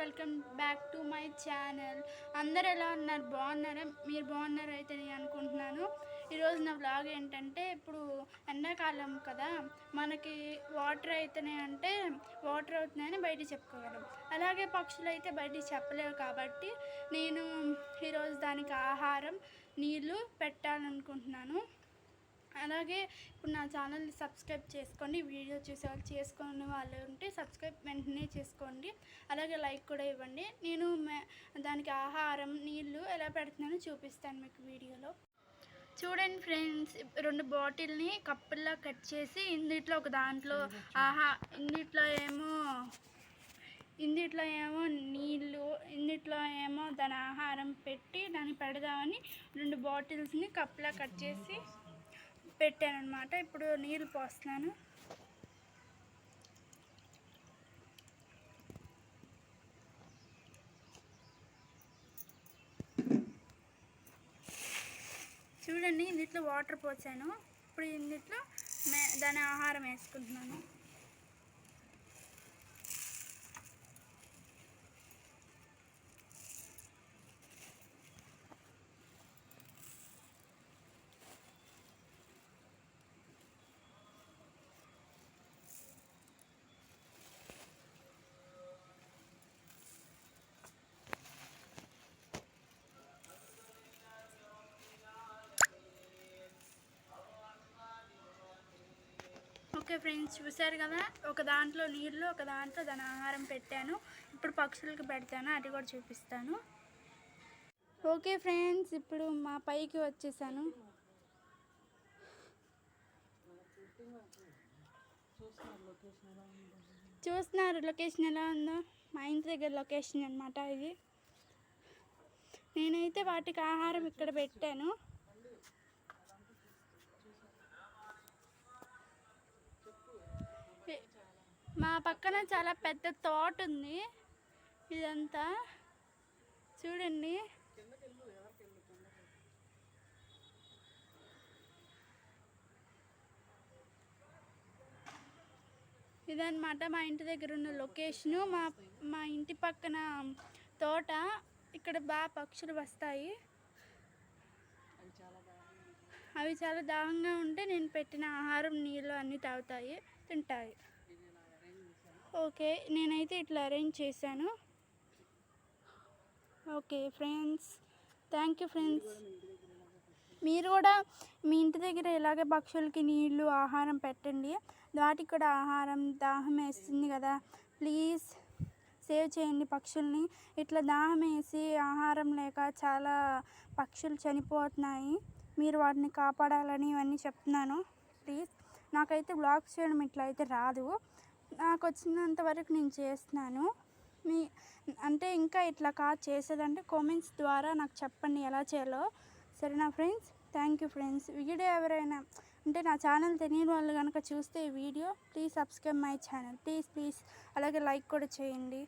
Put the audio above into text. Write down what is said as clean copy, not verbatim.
Welcome back to my channel. అందరు ఎలా ఉన్నారు? బాగున్నారా? మీరు బాగున్నారు అయితే నేను అనుకుంటున్నాను. ఈరోజు నా వ్లాగ్ ఏంటంటే, ఇప్పుడు ఎండాకాలం కదా, మనకి వాటర్ అవుతున్నాయి అంటే వాటర్ అవుతున్నాయని బయట చెప్పుకోగలం. అలాగే పక్షులు అయితే బయట చెప్పలేవు కాబట్టి నేను ఈరోజు దానికి ఆహారం, నీళ్ళు పెట్టాలనుకుంటున్నాను. అలాగే ఇప్పుడు నా ఛానల్ని సబ్స్క్రైబ్ చేసుకోండి. వీడియో చూసేవాళ్ళు చేసుకునే వాళ్ళు ఉంటే సబ్స్క్రైబ్ వెంటనే చేసుకోండి. అలాగే లైక్ కూడా ఇవ్వండి. నేను దానికి ఆహారం, నీళ్ళు ఎలా పెడుతున్నానో చూపిస్తాను మీకు వీడియోలో. చూడండి ఫ్రెండ్స్, 2 బాటిల్ని కప్పుల్లా కట్ చేసి ఇందుట్లో ఒక దాంట్లో ఇందుట్లో ఏమో నీళ్ళు, ఇందుట్లో ఏమో దాని ఆహారం పెట్టి దాన్ని పెడదామని 2 బాటిల్స్ని కప్పులా కట్ చేసి పెట్టాను అనమాట. ఇప్పుడు నీళ్ళు పోస్తున్నాను. చూడండి, ఇందులో వాటర్ పోసాను. ఇప్పుడు ఇందులో దాని ఆహారం వేసుకుంటున్నాను. ఓకే ఫ్రెండ్స్, చూసారు కదా, ఒక దాంట్లో నీళ్ళు, ఒక దాంట్లో దాని ఆహారం పెట్టాను. ఇప్పుడు పక్షులకి పెడతాను, అది కూడా చూపిస్తాను. ఓకే ఫ్రెండ్స్, ఇప్పుడు మా పైకి వచ్చేసాను. చూస్తున్నారు లొకేషన్ ఎలా ఉందో? మా ఇంటి దగ్గర లొకేషన్ అనమాట ఇది. నేనైతే వాటికి ఆహారం ఇక్కడ పెట్టాను. మా పక్కన చాలా పెద్ద తోట ఉంది. ఇదంతా చూడండి. ఇదన్నమాట మా ఇంటి దగ్గర ఉన్న లొకేషను. మా ఇంటి పక్కన తోట. ఇక్కడ బాగా పక్షులు వస్తాయి. అవి చాలా దాహంగా ఉంటే నేను పెట్టిన ఆహారం, నీళ్ళు అన్నీ తాగుతాయి, తింటాయి. ఓకే, నేనైతే ఇట్లా అరేంజ్ చేశాను. Okay friends, thank you friends. మీరు కూడా మీ ఇంటి దగ్గర ఇలాగే పక్షులకి నీళ్ళు, ఆహారం పెట్టండి. వాటికి కూడా ఆహారం, దాహం వేస్తుంది కదా, ప్లీజ్ సేవ్ చేయండి పక్షుల్ని. ఇట్లా దాహం వేసి ఆహారం లేక చాలా పక్షులు చనిపోతున్నాయి. మీరు వాటిని కాపాడాలని ఇవన్నీ చెప్తున్నాను. ప్లీజ్, నాకైతే బ్లాగ్స్ చేయడం ఇట్లా అయితే రాదు. నాకు వచ్చినంత వరకు నేను చేస్తున్నాను. అంటే ఇంకా ఇట్లా చేసేదంటే కామెంట్స్ ద్వారా నాకు చెప్పండి ఎలా చేయాలో. సరేనా friends? Thank you friends. Video ఎవరైనా అంటే నా ఛానల్ తెలియని వాళ్ళు కనుక చూస్తే ఈ video, please subscribe my channel, please. అలాగే లైక్ కూడా చేయండి.